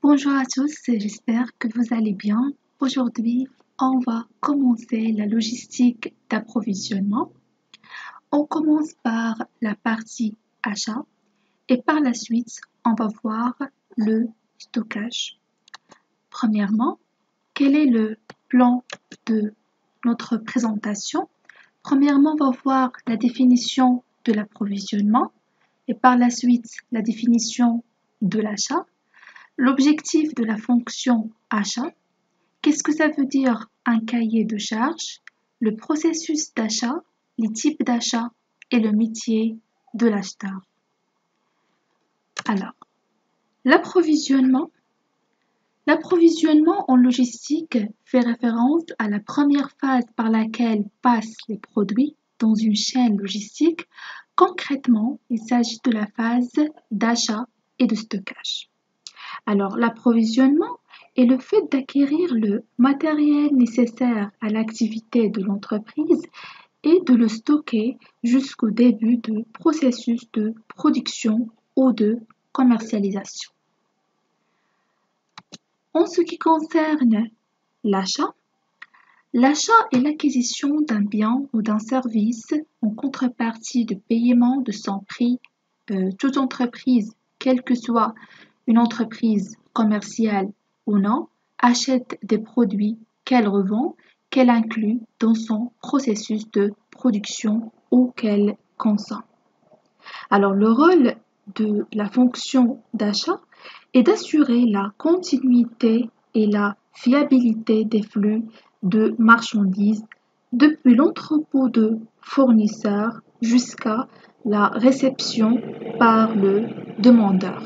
Bonjour à tous, j'espère que vous allez bien. Aujourd'hui, on va commencer la logistique d'approvisionnement. On commence par la partie achat et par la suite, on va voir le stockage. Premièrement, quel est le plan de notre présentation? Premièrement, on va voir la définition de l'approvisionnement et par la suite, la définition de l'achat. L'objectif de la fonction achat, qu'est-ce que ça veut dire un cahier de charge, le processus d'achat, les types d'achat et le métier de l'acheteur. Alors, l'approvisionnement. L'approvisionnement en logistique fait référence à la première phase par laquelle passent les produits dans une chaîne logistique. Concrètement, il s'agit de la phase d'achat et de stockage. Alors, l'approvisionnement est le fait d'acquérir le matériel nécessaire à l'activité de l'entreprise et de le stocker jusqu'au début du processus de production ou de commercialisation. En ce qui concerne l'achat, l'achat est l'acquisition d'un bien ou d'un service en contrepartie de paiement de son prix. Toute entreprise, quelle que soit une entreprise commerciale ou non, achète des produits qu'elle revend, qu'elle inclut dans son processus de production ou qu'elle consomme. Alors, le rôle de la fonction d'achat est d'assurer la continuité et la fiabilité des flux de marchandises depuis l'entrepôt de fournisseur jusqu'à la réception par le demandeur.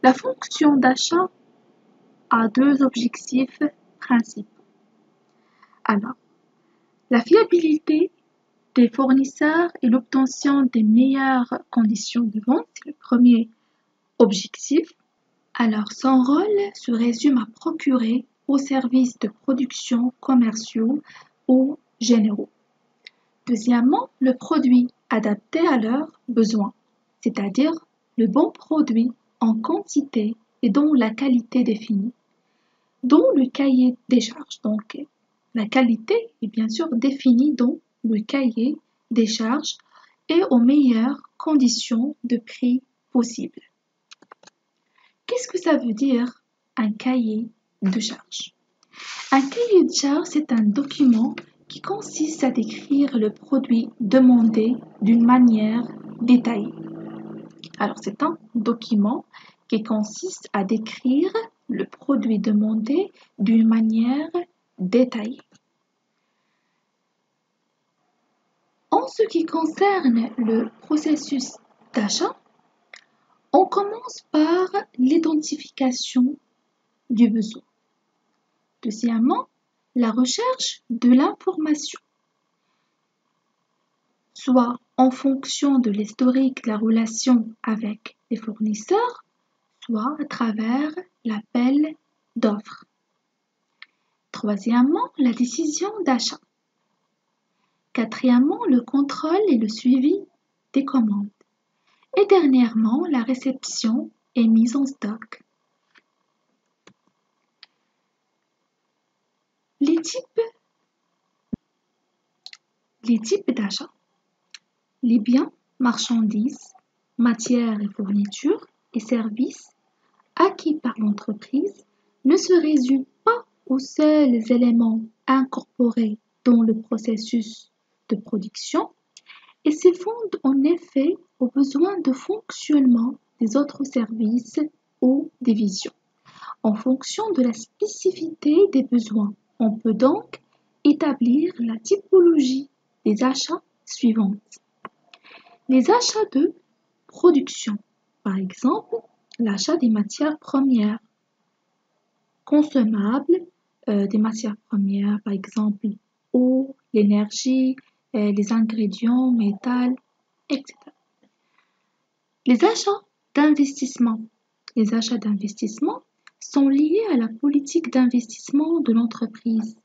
La fonction d'achat a deux objectifs principaux. Alors, la fiabilité des fournisseurs et l'obtention des meilleures conditions de vente, c'est le premier objectif. Alors, son rôle se résume à procurer aux services de production commerciaux ou généraux. Deuxièmement, le produit adapté à leurs besoins, c'est-à-dire le bon produit en quantité et dont la qualité définie, dont le cahier des charges. Donc, la qualité est bien sûr définie dans le cahier des charges et aux meilleures conditions de prix possibles. Qu'est-ce que ça veut dire un cahier de charges? Un cahier de charges, c'est un document qui consiste à décrire le produit demandé d'une manière détaillée. Alors, c'est un document qui consiste à décrire le produit demandé d'une manière détaillée. En ce qui concerne le processus d'achat, on commence par l'identification du besoin. Deuxièmement, la recherche de l'information, soit en fonction de l'historique de la relation avec les fournisseurs, soit à travers l'appel d'offres. Troisièmement, la décision d'achat. Quatrièmement, le contrôle et le suivi des commandes. Et dernièrement, la réception et mise en stock. Les types d'achat. Les biens, marchandises, matières et fournitures et services acquis par l'entreprise ne se résument pas aux seuls éléments incorporés dans le processus de production et se fondent en effet aux besoins de fonctionnement des autres services ou divisions. En fonction de la spécificité des besoins, on peut donc établir la typologie des achats suivantes. Les achats de production, par exemple, l'achat des matières premières consommables, des matières premières, par exemple, eau, l'énergie, les ingrédients, métal, etc. Les achats d'investissement. Les achats d'investissement sont liés à la politique d'investissement de l'entreprise.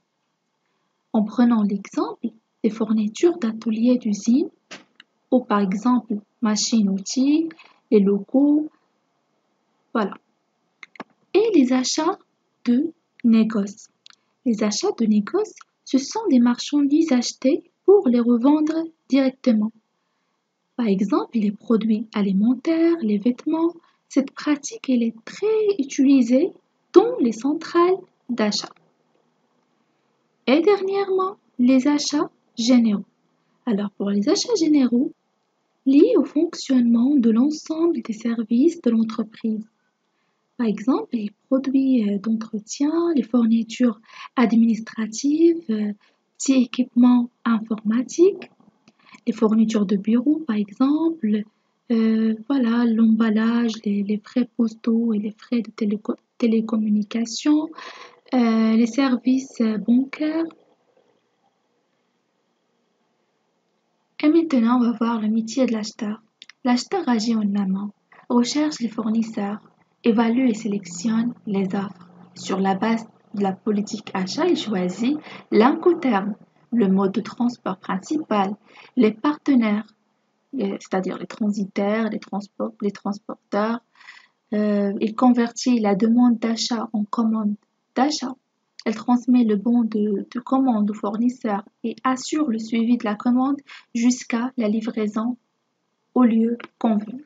En prenant l'exemple des fournitures d'ateliers d'usine ou par exemple machines-outils, les locaux, Voilà. Et les achats de négoce. Les achats de négoce, ce sont des marchandises achetées pour les revendre directement. Par exemple, les produits alimentaires, les vêtements. Cette pratique, elle est très utilisée dans les centrales d'achat. Et dernièrement, les achats généraux. Alors, pour les achats généraux, liés au fonctionnement de l'ensemble des services de l'entreprise. Par exemple, les produits d'entretien, les fournitures administratives, petits équipements informatiques, les fournitures de bureau, par exemple, voilà, l'emballage, les frais postaux et les frais de télécommunication, les services bancaires. Et maintenant, on va voir le métier de l'acheteur. L'acheteur agit en amont, recherche les fournisseurs, évalue et sélectionne les offres. Sur la base de la politique achat, il choisit l'incoterm, le mode de transport principal, les partenaires, c'est-à-dire les transitaires, les transporteurs. Il convertit la demande d'achat en commande d'achat. Elle transmet le bon de commande au fournisseur et assure le suivi de la commande jusqu'à la livraison au lieu convenu.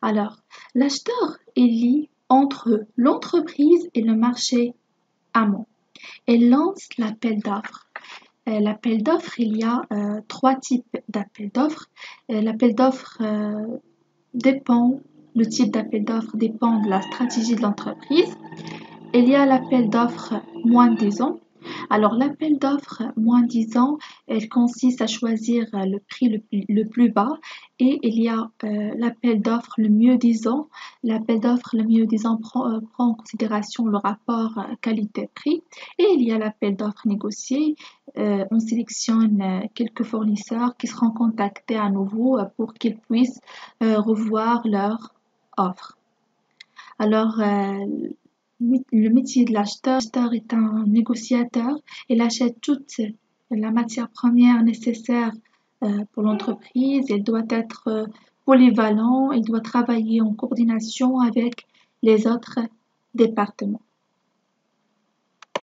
Alors, l'acheteur élit entre l'entreprise et le marché amont. Elle lance l'appel d'offres. L'appel d'offres, il y a trois types d'appels d'offres. L'appel d'offres dépend, le type d'appel d'offres dépend de la stratégie de l'entreprise. Il y a l'appel d'offres moins de 10 ans. Alors, l'appel d'offres moins 10 ans, elle consiste à choisir le prix le plus bas et il y a l'appel d'offres le mieux 10 ans. L'appel d'offres le mieux 10 ans prend en considération le rapport qualité-prix et il y a l'appel d'offres négocié. On sélectionne quelques fournisseurs qui seront contactés à nouveau pour qu'ils puissent revoir leur offre. Alors, le métier de l'acheteur est un négociateur. Il achète toute la matière première nécessaire pour l'entreprise. Il doit être polyvalent. Il doit travailler en coordination avec les autres départements.